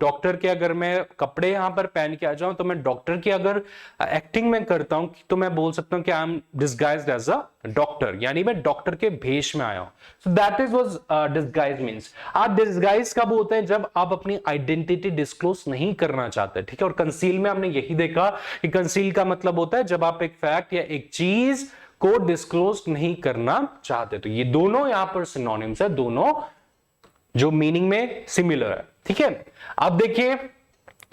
डॉक्टर के अगर मैं कपड़े यहां पर पहन के आ जाऊं, तो मैं डॉक्टर की अगर एक्टिंग में करता हूं तो मैं बोल सकता हूं कि I am disguised as a doctor, यानी मैं डॉक्टर के भेष में आया हूं। So that is what disguise means. आप डिस्गाइज कब होते हैं? जब आप अपनी आइडेंटिटी डिस्क्लोज नहीं करना चाहते, ठीक है। और कंसील में हमने यही देखा कि कंसील का मतलब होता है जब आप एक फैक्ट या एक चीज को डिस्क्लोज नहीं करना चाहते। तो ये दोनों यहां पर सिनोनिम्स है, दोनों जो मीनिंग में सिमिलर है, ठीक है। अब देखिए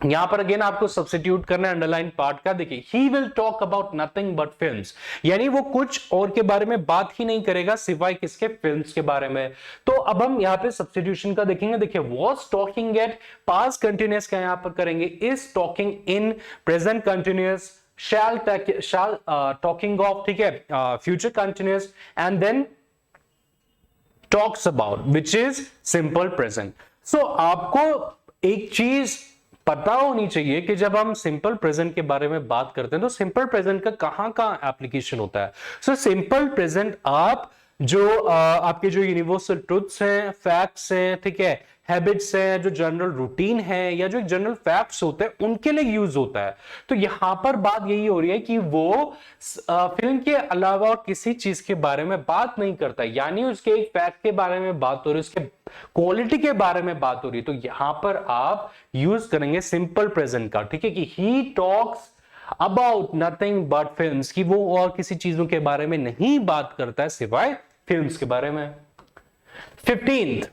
यहां पर अगेन आपको सब्स्टिट्यूट करना है अंडरलाइन पार्ट का। देखिए he will talk about nothing but films, यानी वो कुछ और के बारे में बात ही नहीं करेगा सिवाय किसके? फिल्म्स के बारे में। तो अब हम यहां पे सब्स्टिट्यूशन का देखेंगे। देखिए was talking at past continuous का यहां पर करेंगे is talking in present continuous, shall talking of, ठीक है, future continuous, and then talks about, which is simple present. So आपको एक चीज पता होनी चाहिए कि जब हम सिंपल प्रेजेंट के बारे में बात करते हैं तो सिंपल प्रेजेंट का कहां कहां एप्लीकेशन होता है। सो सिंपल प्रेजेंट आप जो आपके जो यूनिवर्सल ट्रुथ्स हैं, फैक्ट्स हैं, ठीक है, हैबिट्स है, जो जनरल रूटीन है या जो जनरल फैक्ट्स होते हैं उनके लिए यूज होता है। तो यहां पर बात यही हो रही है कि वो फिल्म के अलावा किसी चीज के बारे में बात नहीं करता, यानी उसके एक फैक्ट के बारे में बात हो रही है, उसके क्वालिटी के बारे में बात हो रही है। तो यहां पर आप यूज करेंगे सिंपल प्रेजेंट का, ठीक है, कि he talks about nothing but films, कि वो और किसी चीजों के बारे में नहीं बात करता है सिवाय फिल्म्स के बारे में। 15th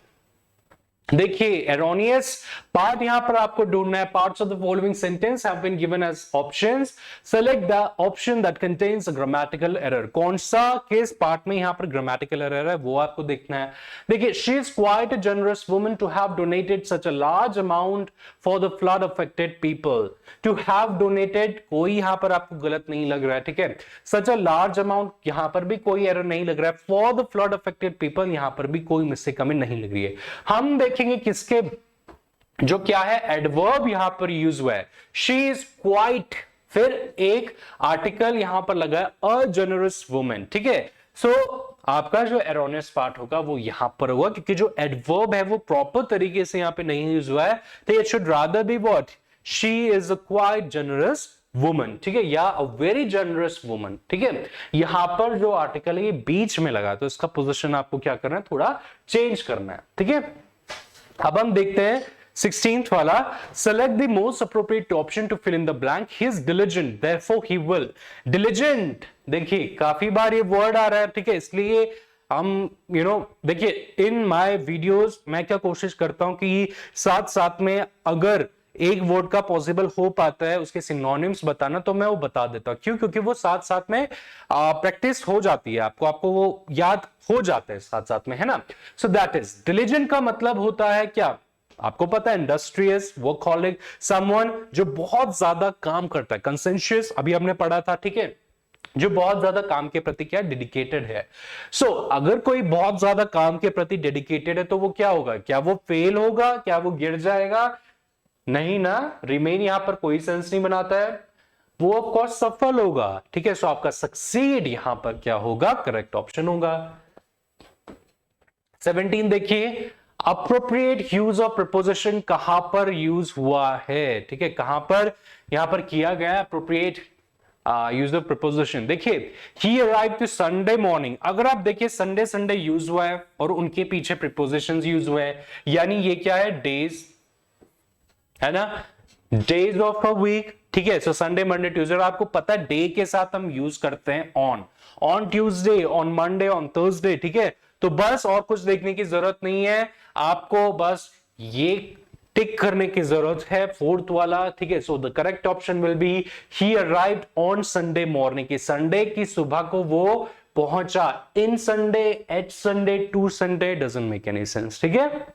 देखिए एरोनियस पार्ट यहां पर आपको ढूंढना है। Parts of the following sentence have been given as options, select the option that contains a grammatical error. कौन सा किस पार्ट में यहां पर ग्रामेटिकल एरर है वो आपको देखना है। देखिए she is quite a generous woman to have donated such a large amount for the flood affected people. To have donated कोई यहां पर आपको गलत नहीं लग रहा है, ठीक है। सच अ लार्ज अमाउंट यहां पर भी कोई एरर नहीं लग रहा है। For the flood affected people यहां पर भी कोई मिस्टेक हमें नहीं लग रही है। हम देखेंगे किसके जो क्या है एडवर्ब यहां पर यूज हुआ है, शी इज क्वाइट, फिर एक आर्टिकल यहां पर लगा है अ जनरस वुमेन, ठीक है। सो आपका जो एरोनियस पार्ट होगा वो यहां पर होगा क्योंकि जो एडवर्ब है वो प्रॉपर तरीके से यहां पे नहीं यूज हुआ है। तो it should rather be what, she is a quite generous woman, ठीक है, या अ वेरी जनरस वुमन, ठीक है। यहां पर जो आर्टिकल है ये बीच में लगा, तो इसका पोजीशन आपको क्या करना है, थोड़ा चेंज करना है, ठीक है। अब हम देखते हैं 16th वाला, select the most appropriate option to fill in the blank. He is diligent, therefore he will. Diligent, देखिए काफी बार ये वर्ड आ रहा है, ठीक है, इसलिए हम देखिए इन माय वीडियोस मैं क्या कोशिश करता हूं कि साथ साथ में अगर एक वर्ड का पॉसिबल हो पाता है उसके सिनोनिम्स बताना तो मैं वो बता देता हूं। क्यों? क्योंकि वो साथ साथ में प्रैक्टिस हो जाती है, आपको वो याद हो जाता है साथ साथ में, है ना। सो दैट इज डिलिजेंट का मतलब होता है क्या, आपको पता है, इंडस्ट्रियस, वर्कहॉलिक, समवन जो बहुत ज्यादा काम करता है, कंसेंशियस अभी हमने पढ़ा था, ठीक है, जो बहुत ज्यादा काम के प्रति क्या डेडिकेटेड है। सो अगर कोई बहुत ज्यादा काम के प्रति डेडिकेटेड है तो वो क्या होगा, क्या वो फेल होगा, क्या वो गिर जाएगा? नहीं ना, रिमेन यहां पर कोई सेंस नहीं बनाता है, वो ऑफ कोर्स सफल होगा, ठीक है। सो आपका सक्सीड यहां पर क्या होगा, करेक्ट ऑप्शन होगा। 17 देखिए, अप्रोप्रिएट यूज ऑफ प्रपोजिशन कहां पर यूज हुआ है, ठीक है, कहां पर यहां पर किया गया अप्रोप्रिएट यूज ऑफ प्रपोजिशन। देखिए he arrived to Sunday morning, अगर आप देखिए संडे संडे यूज हुआ है और उनके पीछे प्रीपोजिशंस यूज हुए हैं, यानी ये क्या है, डेज है ना, डेज ऑफ अ वीक, ठीक है। सो संडे मंडे ट्यूसडे, आपको पता है डे के साथ हम यूज करते हैं on Tuesday, on Monday, on Thursday, ठीक है। तो बस और कुछ देखने की जरूरत नहीं है, आपको बस ये टिक करने की जरूरत है, फोर्थ वाला, ठीक है। So the correct option will be he arrived on Sunday morning, की संडे की सुबह को वो पहुंचा, in Sunday, at Sunday, to Sunday, doesn't make any sense, ठीक है।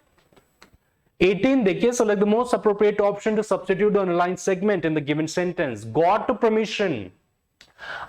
18 देखिए, select the most appropriate option to substitute the underlined segment in the given sentence. Got permission.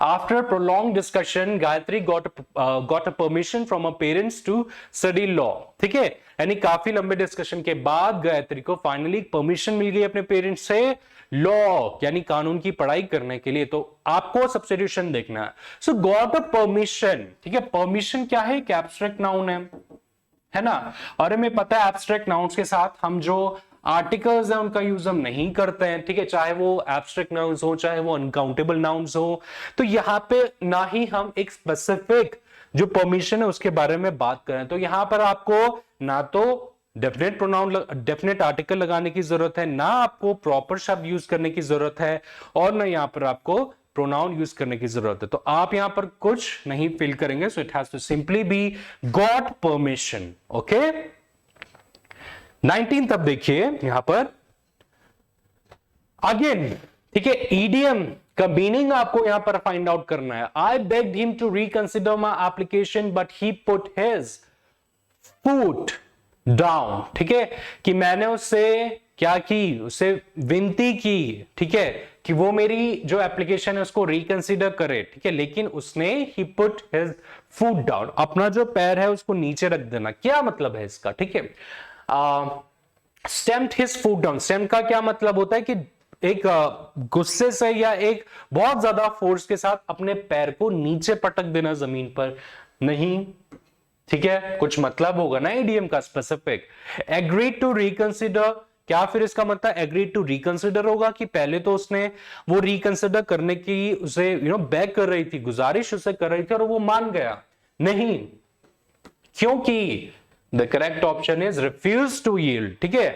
After prolonged discussion, Gayatri got a permission from her parents to study law. ठीक है, यानी काफी लंबे discussion के बाद गायत्री को फाइनली परमिशन मिल गई अपने पेरेंट्स से लॉ यानी कानून की पढ़ाई करने के लिए। तो आपको सब्स्टिट्यूशन देखना है। सो गॉट अ परमिशन, ठीक है। परमिशन क्या है? एक एब्स्ट्रैक्ट नाउन है ना। और हमें पता है एब्स्ट्रैक्ट नाउन्स के साथ हम जो आर्टिकल्स है उनका यूज हम नहीं करते हैं, ठीक है, चाहे वो एब्स्ट्रैक्ट नाउन्स हो चाहे वो अनकाउंटेबल नाउन्स हो। तो यहां पे ना ही हम एक स्पेसिफिक जो परमिशन है उसके बारे में बात करें। तो यहां पर आपको ना तो डेफिनेट प्रोनाउन डेफिनेट आर्टिकल लगाने की जरूरत है, ना आपको प्रॉपर शब्द यूज करने की जरूरत है, और ना यहां पर आपको प्रोनाउन यूज करने की जरूरत है। तो आप यहां पर कुछ नहीं फिल करेंगे। So it has to simply be got permission. Okay, 19 तब देखिए यहां पर अगेन, ठीक है, ईडीएम का मीनिंग आपको यहां पर फाइंड आउट करना है। I begged him to reconsider my application but he put his foot down, ठीक है, कि मैंने उससे क्या की, उससे विनती की, ठीक है, कि वो मेरी जो एप्लीकेशन है उसको रिकंसिडर करे, ठीक है, लेकिन उसने ही पुट हिज फुट डाउन, अपना जो पैर है उसको नीचे रख देना। क्या मतलब है इसका? ठीक है, स्टेम्प्ड हिज फुट डाउन, स्टेम्प का क्या मतलब होता है कि एक गुस्से से या एक बहुत ज्यादा फोर्स के साथ अपने पैर को नीचे पटक देना जमीन पर नहीं, ठीक है, कुछ मतलब होगा ना ईडीएम का स्पेसिफिक। एग्रीड टू रिकंसिडर, क्या फिर इसका मतलब एग्रीड टू रिकंसिडर होगा कि पहले तो उसने वो रिकंसिडर करने की उसे बैक कर रही थी, गुजारिश उसे कर रही थी और वो मान गया? नहीं, क्योंकि the correct option is refuse to yield, ठीक है।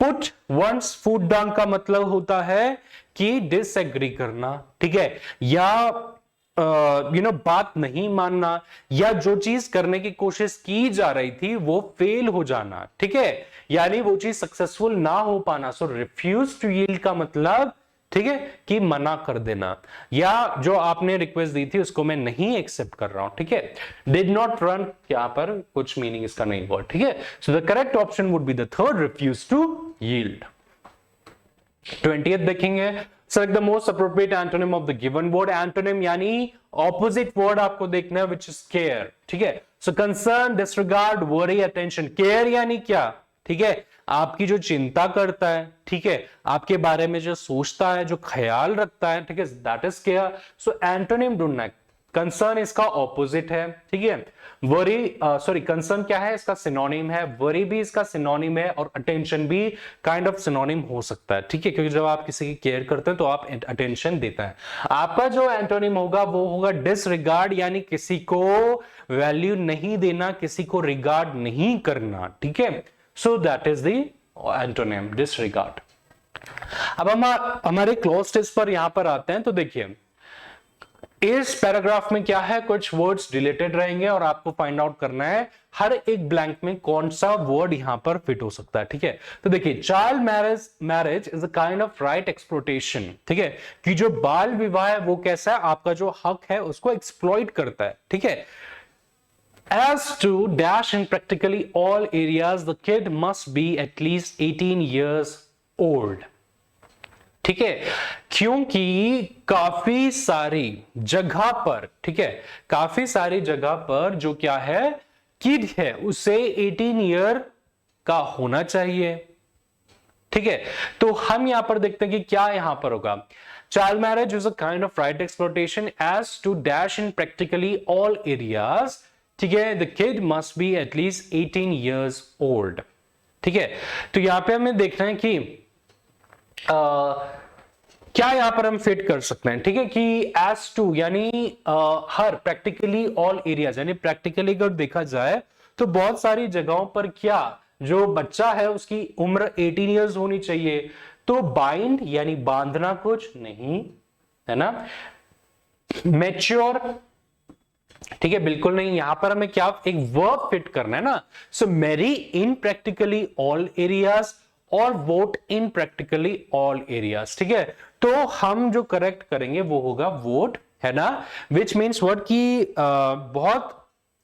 पुट वंस फुट डाउन का मतलब होता है कि डिसएग्री करना, ठीक है, या बात नहीं मानना, या जो चीज करने की कोशिश की जा रही थी वो फेल हो जाना, ठीक है, यानी वो चीज सक्सेसफुल ना हो पाना। सो रिफ्यूज टू यील्ड का मतलब, ठीक है, कि मना कर देना, या जो आपने रिक्वेस्ट दी थी उसको मैं नहीं एक्सेप्ट कर रहा हूं, ठीक है। डिड नॉट रन, यहां पर कुछ मीनिंग इसका नहीं हुआ, ठीक है। So the correct option would be the third, refuse to yield. 20th देखेंगे, select the most appropriate antonym of the given word। antonym यानी opposite word आपको देखना है, which is care, ठीक है। so concern, disregard, worry, attention। care यानी क्या? ठीक है, आपकी जो चिंता करता है, ठीक है, आपके बारे में जो सोचता है, जो ख्याल रखता है, ठीक है, that is care। so antonym ढूंढना है। कंसर्न इसका ऑपोजिट है, ठीक है। वरी, सॉरी, कंसर्न क्या है? इसका सिनोनिम है। वरी भी इसका सिनोनिम है, और अटेंशन भी काइंड ऑफ सिनोनिम हो सकता है, ठीक है, क्योंकि जब आप किसी की केयर करते हैं तो आप अटेंशन देता है। आपका जो एंटोनिम होगा वो होगा डिसरिगार्ड, यानी किसी को वैल्यू नहीं देना, किसी को रिगार्ड नहीं करना, ठीक है। So that is the antonym, disregard. अब हम हमारे क्लोज टेस्ट पर यहां पर आते हैं। तो देखिए इस पैराग्राफ में क्या है, कुछ वर्ड्स रिलेटेड रहेंगे और आपको फाइंड आउट करना है हर एक ब्लैंक में कौन सा वर्ड यहां पर फिट हो सकता है, ठीक है। तो देखिए, child marriage is a kind of right exploitation, ठीक है, कि जो बाल विवाह है वो कैसा है, आपका जो हक है उसको एक्सप्लॉइट करता है, ठीक है। As to dash in practically all areas, the kid must be at least 18 years old, ठीक है, क्योंकि काफी सारी जगह पर, ठीक है, काफी सारी जगह पर जो क्या है, किड है, उसे 18 ईयर का होना चाहिए, ठीक है। तो हम यहां पर देखते हैं कि क्या यहां पर होगा। Child marriage is a kind of right exploitation age to dash in practically all areas, ठीक है, the kid must be at least 18 years old, ठीक है। तो यहां पे हमें देखना है कि क्या यहां पर हम फिट कर सकते हैं, ठीक है, कि एज टू यानी हर, प्रैक्टिकली ऑल एरियाज, यानी प्रैक्टिकली अगर देखा जाए तो बहुत सारी जगहों पर क्या जो बच्चा है उसकी उम्र 18 इयर्स होनी चाहिए। तो बाइंड यानी बांधना कुछ नहीं, है ना। मैच्योर, ठीक है, बिल्कुल नहीं। यहां पर हमें क्या एक वर्ब फिट करना है ना। सो मैरी इन प्रैक्टिकली ऑल एरियाज और vote in practically all areas, ठीक है। तो हम जो करेक्ट करेंगे वो होगा वोट, है ना, विच मीन्स वर्ड की बहुत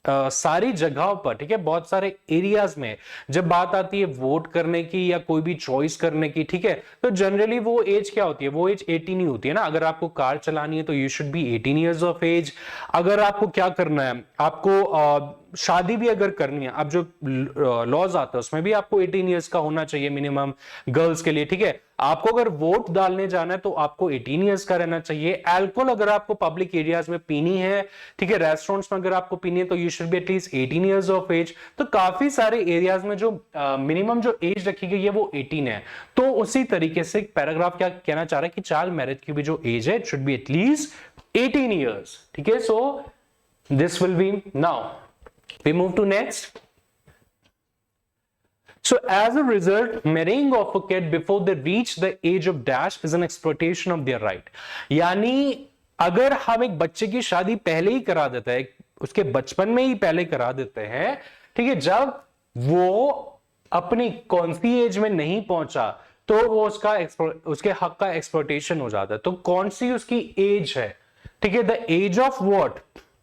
सारी जगहों पर, ठीक है, बहुत सारे एरियाज में जब बात आती है वोट करने की या कोई भी चॉइस करने की, ठीक है, तो जनरली वो एज क्या होती है, वो एज 18 ही होती है ना। अगर आपको कार चलानी है तो you should be 18 years of age. अगर आपको क्या करना है, आपको शादी भी अगर करनी है, अब जो लॉज आता है उसमें भी आपको 18 ईयर्स का होना चाहिए मिनिमम गर्ल्स के लिए, ठीक है। आपको अगर वोट डालने जाना है तो आपको 18 ईयर्स का रहना चाहिए। अल्कोहल अगर आपको पब्लिक एरियाज में पीनी है, ठीक है, रेस्टोरेंट्स में अगर आपको पीनी है तो you should be at least 18 years of age. तो काफी सारे एरियाज में जो मिनिमम जो एज रखी गई है वो 18 है। तो उसी तरीके से पैराग्राफ क्या कहना चाह रहा है कि चाइल्ड मैरिज की भी जो एज है it should be at least 18 years, ठीक है। So this will be, now we move to next. So as a result, marrying of a kid before they reach the age of dash is an exploitation of their right. यानी अगर हम एक बच्चे की शादी पहले ही करा देते हैं, उसके बचपन में ही पहले करा देते हैं, ठीक है, जब वो अपनी कौन सी एज में नहीं पहुंचा तो वो उसके हक का एक्सप्लॉयटेशन हो जाता है। तो कौन सी उसकी एज है, ठीक है, the age of what,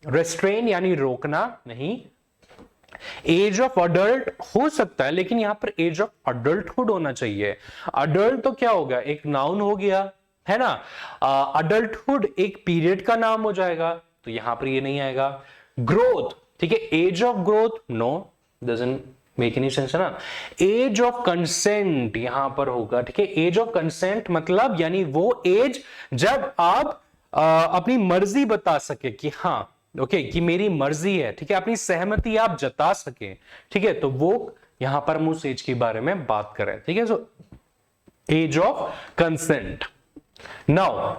restrain यानी रोकना नहीं, एज ऑफ अडल्ट हो सकता है लेकिन यहां पर एज ऑफ अडल्टहुड होना चाहिए। अडल्ट तो क्या होगा, एक नाउन हो गया, है ना। अडल्टहुड एक पीरियड का नाम हो जाएगा, तो यहां पर ये नहीं आएगा। ग्रोथ, ठीक है, age of growth, no, doesn't make any sense, है ना। एज ऑफ कंसेंट यहां पर होगा, ठीक है। एज ऑफ कंसेंट मतलब यानी वो एज जब आप अपनी मर्जी बता सके कि हाँ ओके कि मेरी मर्जी है, ठीक है, अपनी सहमति आप जता सके, ठीक है, तो वो यहां पर हम उस एज के बारे में बात करें, ठीक है। So age of consent. Now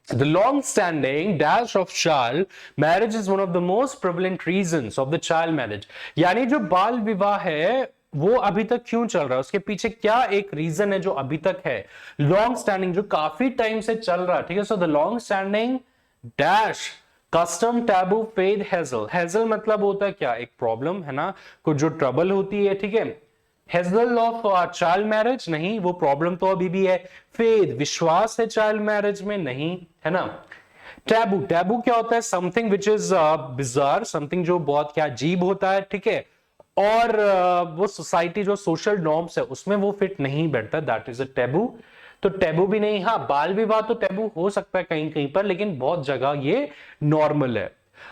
the long standing dash of child marriage is one of the most prevalent reasons of the child marriage. यानी जो बाल विवाह है वो अभी तक क्यों चल रहा है, उसके पीछे क्या एक रीजन है जो अभी तक है, लॉन्ग स्टैंडिंग, जो काफी टाइम से चल रहा है, ठीक है। So the long standing dash custom taboo fed hazel, hazel मतलब होता है क्या, एक प्रॉब्लम, है ना, कुछ जो ट्रबल होती है, ठीक है। हेजल ऑफ चाइल्ड मैरिज नहीं, वो प्रॉब्लम तो अभी भी है। फेद विश्वास है चाइल्ड मैरिज में नहीं, है ना। टैबू, टैबू क्या होता है, something which is bizarre, something जो बहुत क्या अजीब होता है, ठीक है, और वो सोसाइटी जो सोशल नॉर्म्स है उसमें वो फिट नहीं बैठता, दैट इज अ टैबू। तो टैबू भी नहीं। हाँ, बाल विवाह तो टैबू हो सकता है कहीं कहीं पर, लेकिन बहुत जगह ये नॉर्मल है।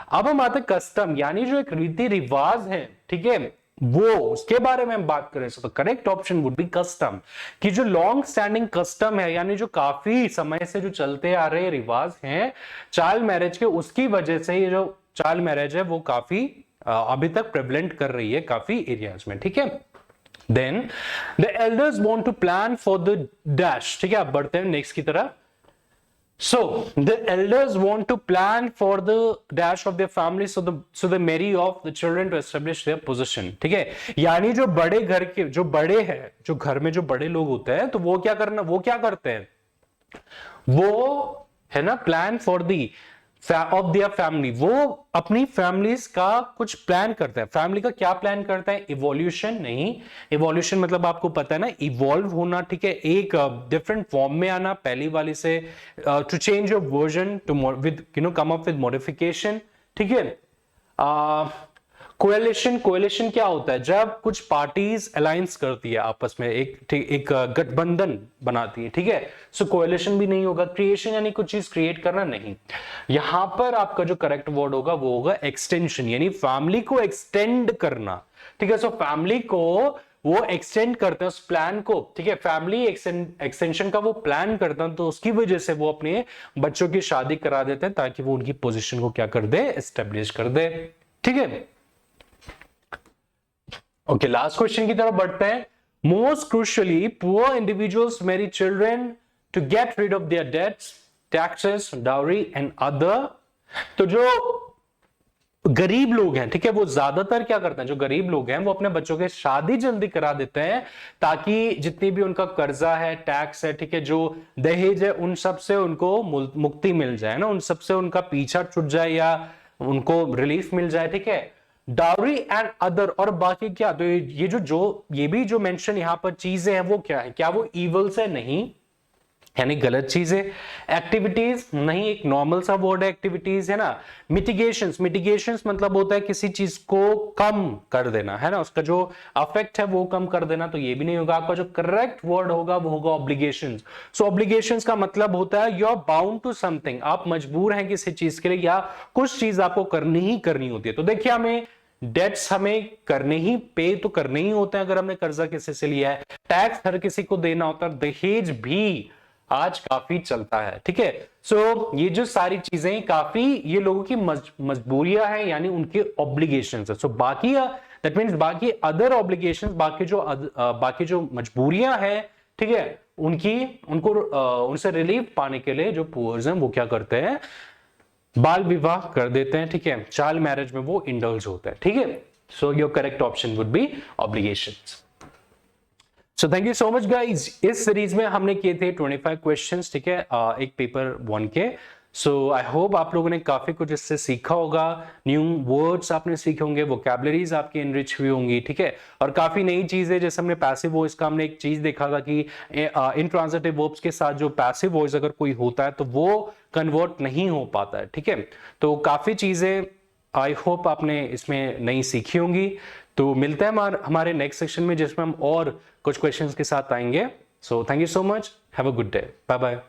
अब हम आते कस्टम, यानी जो एक रीति रिवाज है, ठीक है, वो उसके बारे में हम बात करें तो correct option would B custom, कि जो लॉन्ग स्टैंडिंग कस्टम है यानी जो काफी समय से जो चलते आ रहे रिवाज हैं चाइल्ड मैरिज के, उसकी वजह से ये जो चाइल्ड मैरिज है वो काफी अभी तक प्रेवलेंट कर रही है काफी एरियाज में, ठीक है। Then the elders want to plan for the dash, ठीक है, अब बढ़ते हैं नेक्स्ट की तरफ। So the elders want to plan for the dash of their family, so they marry off the children to establish their position, ठीक है। यानी जो बड़े घर के जो बड़े हैं, जो घर में जो बड़े लोग होते हैं, तो वो क्या करते हैं, वो है ना plan for the of their family, वो अपनी फैमिलीज का कुछ प्लान करते हैं। फैमिली का क्या प्लान करता है, इवोल्यूशन नहीं, इवोल्यूशन मतलब आपको पता है ना, इवॉल्व होना, ठीक है, एक डिफरेंट फॉर्म में आना पहली वाली से, to change your version, to with come up with modification, ठीक है। कोएलिशन, कोएलिशन क्या होता है, जब कुछ पार्टीज अलायंस करती है आपस में, एक गठबंधन बनाती है, ठीक है। सो कोएलिशन भी नहीं होगा। क्रिएशन यानी कुछ चीज क्रिएट करना नहीं। यहां पर आपका जो करेक्ट वर्ड होगा वो होगा एक्सटेंशन, यानी फैमिली को एक्सटेंड करना, ठीक है। सो फैमिली को वो एक्सटेंड करते हैं उस प्लान को, ठीक है, फैमिली एक्सटेंशन का वो प्लान करते हैं, तो उसकी वजह से वो अपने बच्चों की शादी करा देते हैं ताकि वो उनकी पोजीशन को क्या कर दे, एस्टेब्लिश कर दे, ठीक है। ओके, लास्ट क्वेश्चन की तरफ बढ़ते हैं। Most crucially poor individuals marry children to get rid of their debts, taxes, dowry and other. तो जो गरीब लोग हैं, ठीक है, वो ज्यादातर क्या करते हैं, जो गरीब लोग हैं वो अपने बच्चों के शादी जल्दी करा देते हैं ताकि जितनी भी उनका कर्जा है, टैक्स है, ठीक है, जो दहेज है, उन सब से उनको मुक्ति मिल जाए ना, उन सब से उनका पीछा छूट जाए या उनको रिलीफ मिल जाए, ठीक है। डाउरी एंड अदर, और बाकी क्या, तो ये भी जो मेंशन यहां पर चीजें हैं वो क्या है, क्या वो इवल्स है, नहीं, यानी गलत चीजें। एक्टिविटीज नहीं, एक नॉर्मल सा वर्ड है एक्टिविटीज, है ना। मिटिगेशंस, मिटिगेशंस मतलब होता है किसी चीज को कम कर देना, है ना, उसका जो अफेक्ट है वो कम कर देना, तो ये भी नहीं होगा। आपका जो करेक्ट वर्ड होगा वो होगा ऑब्लिगेशंस। सो ऑब्लिगेशंस का मतलब होता है you are bound to something, आप मजबूर हैं किसी चीज के लिए या कुछ चीज आपको करनी ही करनी होती है। तो देखिए हमें डेट्स हमें करने ही पे तो करने ही होते हैं अगर हमने कर्जा किसी से लिया है, टैक्स हर किसी को देना होता है, दहेज भी आज काफी चलता है, ठीक है। सो ये जो सारी चीजें काफी ये लोगों की मजबूरियां हैं, यानी उनके ऑब्लिगेशंस है। सो बाकी दैट मींस बाकी अदर ऑब्लिगेशंस, बाकी जो मजबूरियां हैं, ठीक है, उनसे रिलीफ पाने के लिए जो पुअर्स हैं वो क्या करते हैं, बाल विवाह कर देते हैं, ठीक है, चाइल्ड मैरिज में वो इंडल्ज होते हैं, ठीक है। So your correct option would B obligations. So thank you so much guys. इस सीरीज में हमने किए थे 25 क्वेश्चंस, ठीक है, एक पेपर 1 के। सो आई होप आप लोगों ने काफी कुछ इससे सीखा होगा, न्यू वर्ड्स आपने सीखे होंगे, वोकैबुलरीज आपकी एनरिच हुई होंगी, ठीक है, और काफी नई चीजें, जैसे हमने पैसिव वॉइस का हमने एक चीज देखा था कि इंट्रांजिटिव वर्ब्स के साथ जो पैसिव वॉइस अगर कोई होता है तो वो कन्वर्ट नहीं हो पाता है, ठीक है। तो काफी चीजें आई होप आपने इसमें नई सीखी होंगी। तो मिलते हैं हमारे नेक्स्ट सेक्शन में, जिसमें हम और कुछ क्वेश्चंस के साथ आएंगे। So thank you so much, have a good day, bye bye.